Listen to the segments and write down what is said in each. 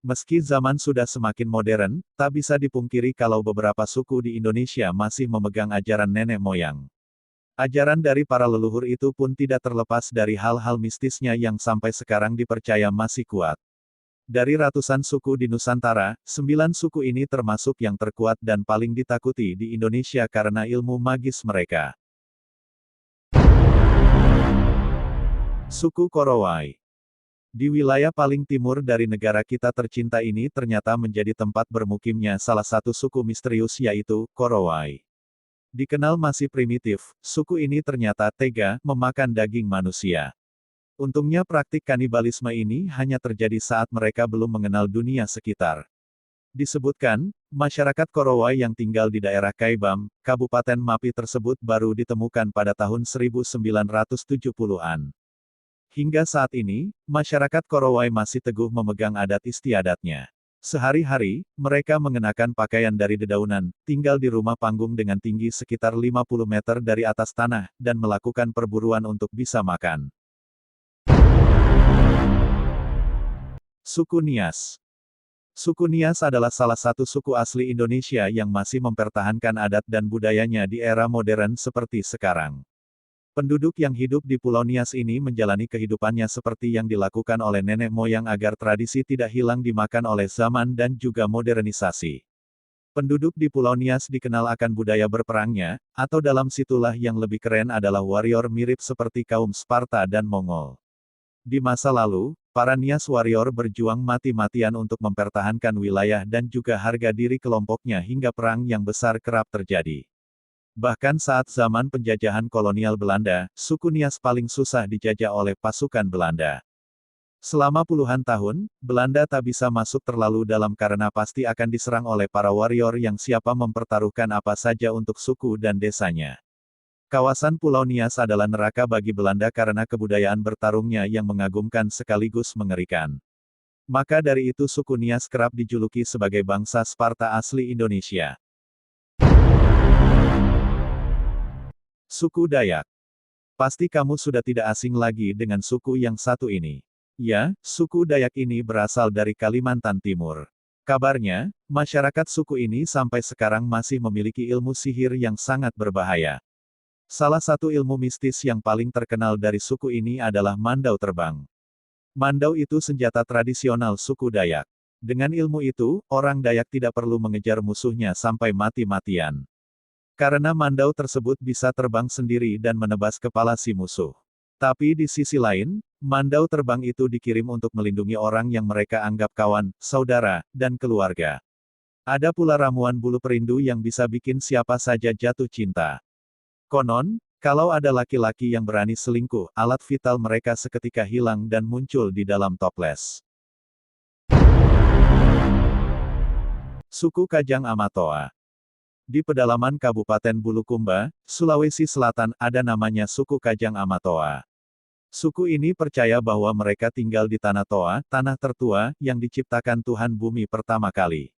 Meski zaman sudah semakin modern, tak bisa dipungkiri kalau beberapa suku di Indonesia masih memegang ajaran nenek moyang. Ajaran dari para leluhur itu pun tidak terlepas dari hal-hal mistisnya yang sampai sekarang dipercaya masih kuat. Dari ratusan suku di Nusantara, 9 suku ini termasuk yang terkuat dan paling ditakuti di Indonesia karena ilmu magis mereka. Suku Korowai. Di wilayah paling timur dari negara kita tercinta ini ternyata menjadi tempat bermukimnya salah satu suku misterius yaitu Korowai. Dikenal masih primitif, suku ini ternyata tega memakan daging manusia. Untungnya praktik kanibalisme ini hanya terjadi saat mereka belum mengenal dunia sekitar. Disebutkan, masyarakat Korowai yang tinggal di daerah Kaibam, Kabupaten Mapi tersebut baru ditemukan pada tahun 1970-an. Hingga saat ini, masyarakat Korowai masih teguh memegang adat istiadatnya. Sehari-hari, mereka mengenakan pakaian dari dedaunan, tinggal di rumah panggung dengan tinggi sekitar 50 meter dari atas tanah, dan melakukan perburuan untuk bisa makan. Suku Nias. Suku Nias adalah salah satu suku asli Indonesia yang masih mempertahankan adat dan budayanya di era modern seperti sekarang. Penduduk yang hidup di Pulau Nias ini menjalani kehidupannya seperti yang dilakukan oleh nenek moyang agar tradisi tidak hilang dimakan oleh zaman dan juga modernisasi. Penduduk di Pulau Nias dikenal akan budaya berperangnya, atau dalam situlah yang lebih keren adalah warrior mirip seperti kaum Sparta dan Mongol. Di masa lalu, para Nias warrior berjuang mati-matian untuk mempertahankan wilayah dan juga harga diri kelompoknya hingga perang yang besar kerap terjadi. Bahkan saat zaman penjajahan kolonial Belanda, suku Nias paling susah dijajah oleh pasukan Belanda. Selama puluhan tahun, Belanda tak bisa masuk terlalu dalam karena pasti akan diserang oleh para warrior yang siapa mempertaruhkan apa saja untuk suku dan desanya. Kawasan Pulau Nias adalah neraka bagi Belanda karena kebudayaan bertarungnya yang mengagumkan sekaligus mengerikan. Maka dari itu suku Nias kerap dijuluki sebagai bangsa Sparta asli Indonesia. Suku Dayak. Pasti kamu sudah tidak asing lagi dengan suku yang satu ini. Ya, suku Dayak ini berasal dari Kalimantan Timur. Kabarnya, masyarakat suku ini sampai sekarang masih memiliki ilmu sihir yang sangat berbahaya. Salah satu ilmu mistis yang paling terkenal dari suku ini adalah mandau terbang. Mandau itu senjata tradisional suku Dayak. Dengan ilmu itu, orang Dayak tidak perlu mengejar musuhnya sampai mati-matian. Karena mandau tersebut bisa terbang sendiri dan menebas kepala si musuh. Tapi di sisi lain, mandau terbang itu dikirim untuk melindungi orang yang mereka anggap kawan, saudara, dan keluarga. Ada pula ramuan bulu perindu yang bisa bikin siapa saja jatuh cinta. Konon, kalau ada laki-laki yang berani selingkuh, alat vital mereka seketika hilang dan muncul di dalam toples. Suku Kajang Amatoa. Di pedalaman Kabupaten Bulukumba, Sulawesi Selatan, ada namanya suku Kajang Amatoa. Suku ini percaya bahwa mereka tinggal di Tanah Toa, tanah tertua, yang diciptakan Tuhan bumi pertama kali.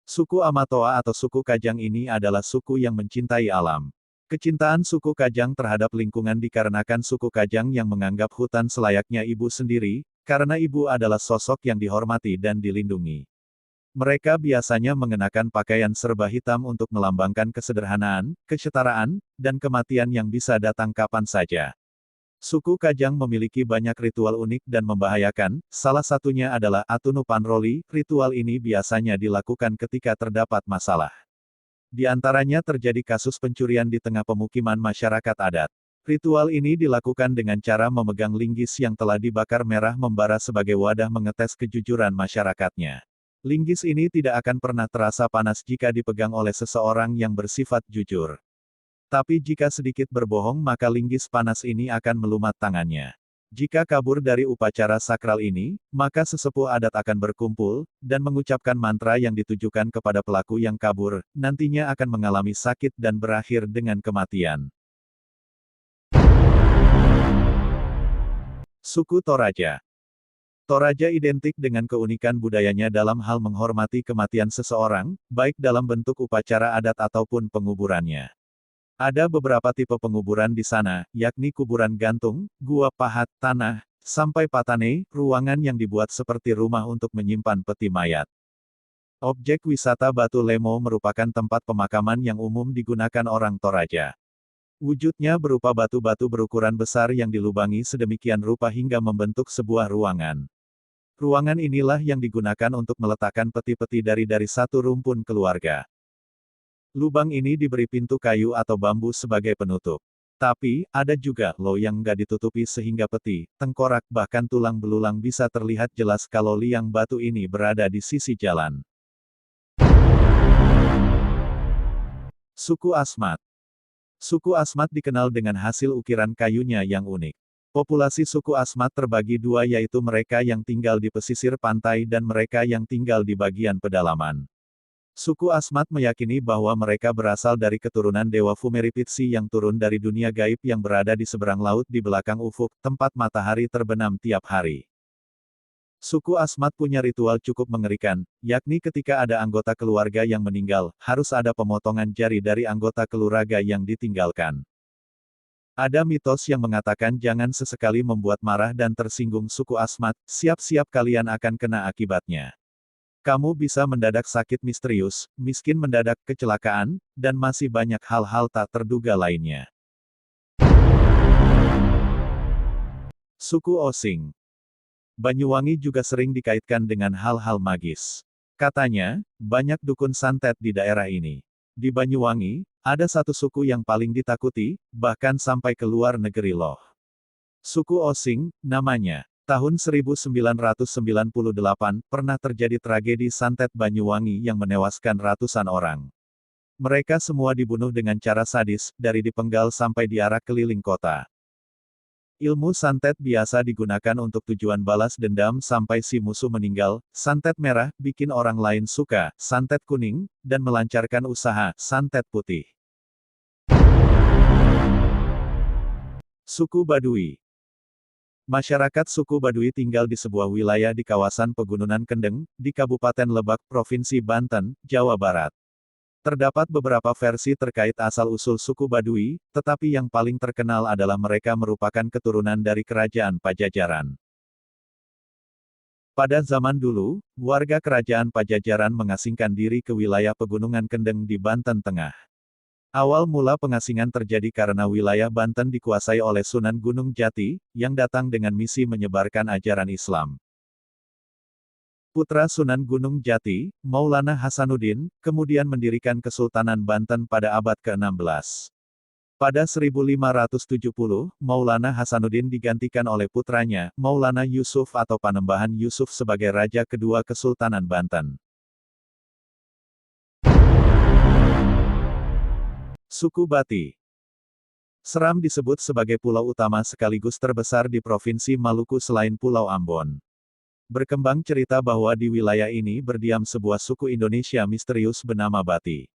Suku Amatoa atau suku Kajang ini adalah suku yang mencintai alam. Kecintaan suku Kajang terhadap lingkungan dikarenakan suku Kajang yang menganggap hutan selayaknya ibu sendiri, karena ibu adalah sosok yang dihormati dan dilindungi. Mereka biasanya mengenakan pakaian serba hitam untuk melambangkan kesederhanaan, kesetaraan, dan kematian yang bisa datang kapan saja. Suku Kajang memiliki banyak ritual unik dan membahayakan, salah satunya adalah Atunu Panroli. Ritual ini biasanya dilakukan ketika terdapat masalah. Di antaranya terjadi kasus pencurian di tengah pemukiman masyarakat adat. Ritual ini dilakukan dengan cara memegang linggis yang telah dibakar merah membara sebagai wadah mengetes kejujuran masyarakatnya. Linggis ini tidak akan pernah terasa panas jika dipegang oleh seseorang yang bersifat jujur. Tapi jika sedikit berbohong maka linggis panas ini akan melumat tangannya. Jika kabur dari upacara sakral ini, maka sesepuh adat akan berkumpul, dan mengucapkan mantra yang ditujukan kepada pelaku yang kabur, nantinya akan mengalami sakit dan berakhir dengan kematian. Suku Toraja. Toraja identik dengan keunikan budayanya dalam hal menghormati kematian seseorang, baik dalam bentuk upacara adat ataupun penguburannya. Ada beberapa tipe penguburan di sana, yakni kuburan gantung, gua pahat, tanah, sampai Patane, ruangan yang dibuat seperti rumah untuk menyimpan peti mayat. Objek wisata Batu Lemo merupakan tempat pemakaman yang umum digunakan orang Toraja. Wujudnya berupa batu-batu berukuran besar yang dilubangi sedemikian rupa hingga membentuk sebuah ruangan. Ruangan inilah yang digunakan untuk meletakkan peti-peti dari satu rumpun keluarga. Lubang ini diberi pintu kayu atau bambu sebagai penutup. Tapi, ada juga loh yang nggak ditutupi sehingga peti, tengkorak bahkan tulang belulang bisa terlihat jelas kalau liang batu ini berada di sisi jalan. Suku Asmat. Suku Asmat dikenal dengan hasil ukiran kayunya yang unik. Populasi suku Asmat terbagi dua yaitu mereka yang tinggal di pesisir pantai dan mereka yang tinggal di bagian pedalaman. Suku Asmat meyakini bahwa mereka berasal dari keturunan Dewa Fumeripitsi yang turun dari dunia gaib yang berada di seberang laut di belakang ufuk, tempat matahari terbenam tiap hari. Suku Asmat punya ritual cukup mengerikan, yakni ketika ada anggota keluarga yang meninggal, harus ada pemotongan jari dari anggota keluarga yang ditinggalkan. Ada mitos yang mengatakan jangan sesekali membuat marah dan tersinggung suku Asmat, siap-siap kalian akan kena akibatnya. Kamu bisa mendadak sakit misterius, miskin mendadak kecelakaan, dan masih banyak hal-hal tak terduga lainnya. Suku Osing. Banyuwangi juga sering dikaitkan dengan hal-hal magis. Katanya, banyak dukun santet di daerah ini. Di Banyuwangi, ada satu suku yang paling ditakuti, bahkan sampai ke luar negeri loh. Suku Osing, namanya. Tahun 1998, pernah terjadi tragedi santet Banyuwangi yang menewaskan ratusan orang. Mereka semua dibunuh dengan cara sadis, dari dipenggal sampai diarak keliling kota. Ilmu santet biasa digunakan untuk tujuan balas dendam sampai si musuh meninggal, santet merah, bikin orang lain suka, santet kuning, dan melancarkan usaha, santet putih. Suku Baduy. Masyarakat suku Baduy tinggal di sebuah wilayah di kawasan Pegunungan Kendeng, di Kabupaten Lebak, Provinsi Banten, Jawa Barat. Terdapat beberapa versi terkait asal-usul suku Baduy, tetapi yang paling terkenal adalah mereka merupakan keturunan dari kerajaan Pajajaran. Pada zaman dulu, warga kerajaan Pajajaran mengasingkan diri ke wilayah Pegunungan Kendeng di Banten Tengah. Awal mula pengasingan terjadi karena wilayah Banten dikuasai oleh Sunan Gunung Jati, yang datang dengan misi menyebarkan ajaran Islam. Putra Sunan Gunung Jati, Maulana Hasanuddin, kemudian mendirikan Kesultanan Banten pada abad ke-16. Pada 1570, Maulana Hasanuddin digantikan oleh putranya, Maulana Yusuf atau Panembahan Yusuf sebagai Raja kedua Kesultanan Banten. Suku Bati. Seram disebut sebagai pulau utama sekaligus terbesar di Provinsi Maluku selain Pulau Ambon. Berkembang cerita bahwa di wilayah ini berdiam sebuah suku Indonesia misterius bernama Bati.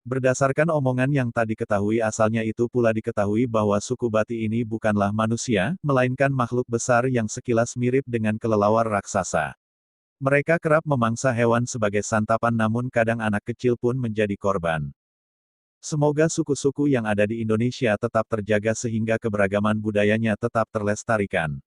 Berdasarkan omongan yang tak diketahui asalnya itu pula diketahui bahwa suku Bati ini bukanlah manusia, melainkan makhluk besar yang sekilas mirip dengan kelelawar raksasa. Mereka kerap memangsa hewan sebagai santapan namun kadang anak kecil pun menjadi korban. Semoga suku-suku yang ada di Indonesia tetap terjaga sehingga keberagaman budayanya tetap terlestarikan.